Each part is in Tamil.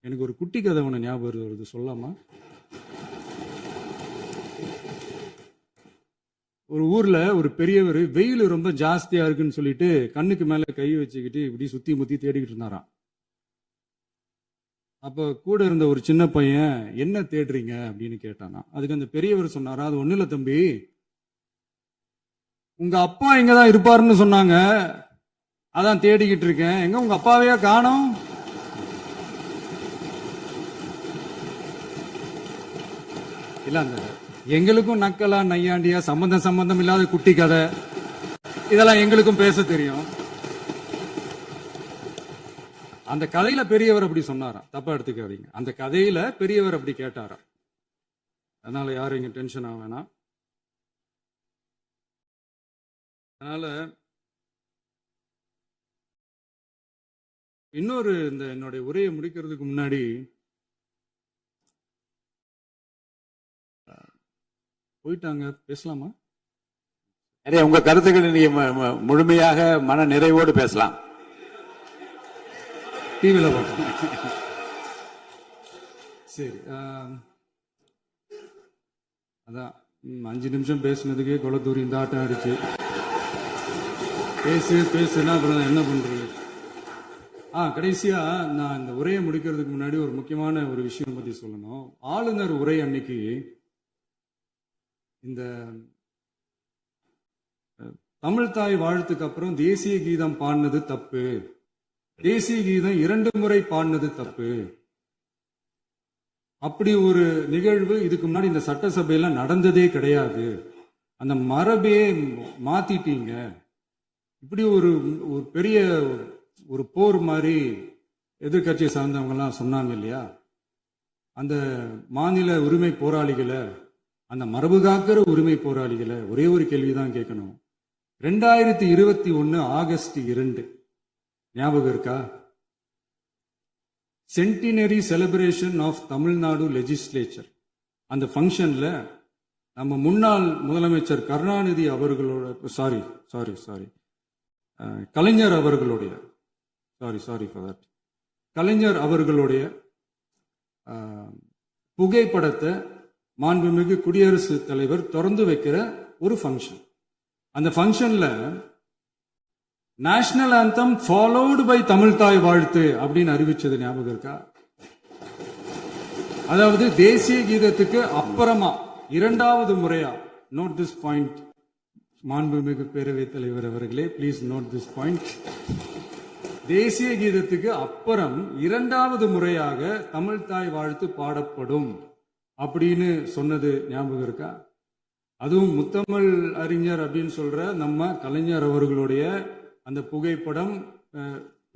எனக்கு ஒரு குட்டி கதை ஒன்று ஞாபகம் வருது, சொல்லாமா? ஒரு ஊர்ல ஒரு பெரியவர் வெயில் ரொம்ப ஜாஸ்தியா இருக்குன்னு சொல்லிட்டு கண்ணுக்கு மேல கை வச்சுக்கிட்டு இப்படி சுத்தி முத்தி தேடிக்கிட்டு இருந்தாராம். அப்ப கூட இருந்த ஒரு சின்ன பையன், என்ன தேடுறீங்க அப்படின்னு கேட்டானா. அதுக்கு அந்த பெரியவர் சொன்னாரா, அது ஒண்ணு இல்ல தம்பி, உங்க அப்பா இங்கதான் இருப்பாருன்னு சொன்னாங்க, அதான் தேடிக்கிட்டு இருக்கேன். எங்க உங்க அப்பாவையா காணோம்? இல்ல, அந்த எங்களுக்கும் நக்கலா நையாண்டியா சம்பந்தம் இல்லாத குட்டி கதை இதெல்லாம் எங்களுக்கும் பேச தெரியும். அந்த கதையில பெரியவர் அப்படி சொன்னாராம், தப்பா எடுத்துக்காதீங்க. அந்த கதையில பெரியவர் அப்படி கேட்டாராம். அதனால யாரும் இங்க டென்ஷன் ஆக வேணாம். அதனால இன்னொரு, இந்த என்னுடைய உரையை முடிக்கிறதுக்கு முன்னாடி போயிட்டாங்க, பேசலாமா? உங்க கருத்துக்களை நீங்க முழுமையாக மன நிறைவோடு பேசலாம். டிவியில பார்ப்போம். சரி, அதான் 5 நிமிஷம் பேசுனதுக்கே கொலத்தூரி இந்த ஆட்டம் அடிச்சு பேசுனா அப்புறம் என்ன பண்றது? கடைசியா நான் இந்த உரையை முடிக்கிறதுக்கு முன்னாடி ஒரு முக்கியமான ஒரு விஷயம் பத்தி சொல்லணும். ஆளுநர் உரை அன்னைக்கு இந்த தமிழ் தாய் வாழ்த்துக்கு அப்புறம் தேசிய கீதம் பாடினது தப்பு, தேசிய கீதம் 2 முறை பாடினது தப்பு, அப்படி ஒரு நிகழ்வு இதுக்கு முன்னாடி இந்த சட்டசபையில நடந்ததே கிடையாது, அந்த மரபே மாத்திட்டீங்க, இப்படி ஒரு பெரிய ஒரு போர் மாதிரி எதிர்கட்சியை சார்ந்தவங்க எல்லாம் சொன்னாங்க இல்லையா? அந்த மாநில உரிமை போராளிகளை, அந்த மரபு காக்கிற உரிமை போராளிகளை ஒரே ஒரு கேள்விதான் கேட்கணும். 2021 ஆகஸ்ட் 2 ஞாபகம் இருக்கா? Centenary celebration of Tamil Nadu legislature. அந்த ஃபங்க்ஷன்ல நம்ம முன்னாள் முதலமைச்சர் கருணாநிதி அவர்களோட கலைஞர் அவர்களுடைய கலைஞர் அவர்களுடைய புகைப்படத்தை மாண்புமிகு குடியரசுத் தலைவர் திறந்து வைக்கிற ஒரு ஃபங்க்ஷன். அந்த ஃபங்க்ஷன்ல national anthem followed by Tamil Thai Vazhthu அப்படின்னு அறிவிச்சது ஞாபகம் இருக்கா? அதாவது தேசிய கீதத்துக்கு அப்புறமா 2வது முறையா, நோட் திஸ் பாயிண்ட், மாண்புமிகு பேரவைத் தலைவர் அவர்களே, பிளீஸ் நோட் திஸ் பாயிண்ட். தேசிய கீதத்துக்கு அப்புறம் 2வது முறையாக தமிழ் தாய் வாழ்த்து பாடப்படும் அப்படின்னு சொன்னது ஞாபகம் இருக்கா? அதுவும் முத்தமிழ் அறிஞர் அப்படின்னு சொல்ற நம்ம கலைஞர் அவர்களுடைய அந்த புகைப்படம்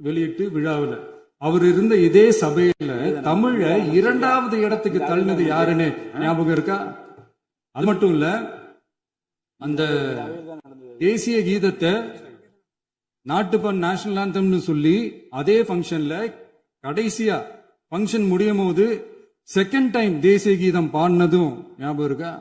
வெளியிட்டு விழாவில் அவர் இருந்த இதே சபையில தமிழ 2வது இடத்துக்கு தள்ளினது யாருன்னு ஞாபகம் இருக்கா? அது மட்டும் இல்ல, அந்த தேசிய கீதத்தை நாட்டுப்பண் நேஷனல் ஆந்தம்னு சொல்லி அதே ஃபங்க்ஷன்ல கடைசியா ஃபங்க்ஷன் முடியும் போது செகண்ட் டைம் தேசிய கீதம் பாடினதும் ஞாபகம் இருக்கா?